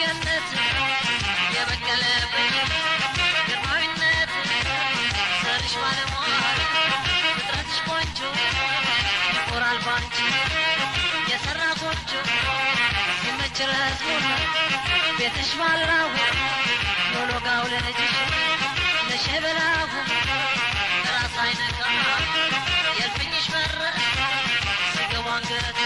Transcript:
ሰገነት የበቀለብኝ ግርማዊነት ዘርሽ ባለሟል ፍጥረትሽ ቆንጆ ይኮራል ባንቺ የሰራ ጎጆ ሲመች ለሕዝቡ ቤትሽ ባልራው ሎሎጋው ለልጅሽ ለሸበላው ራስ አይነካ የልፍኝሽ በር ስገባ አንገት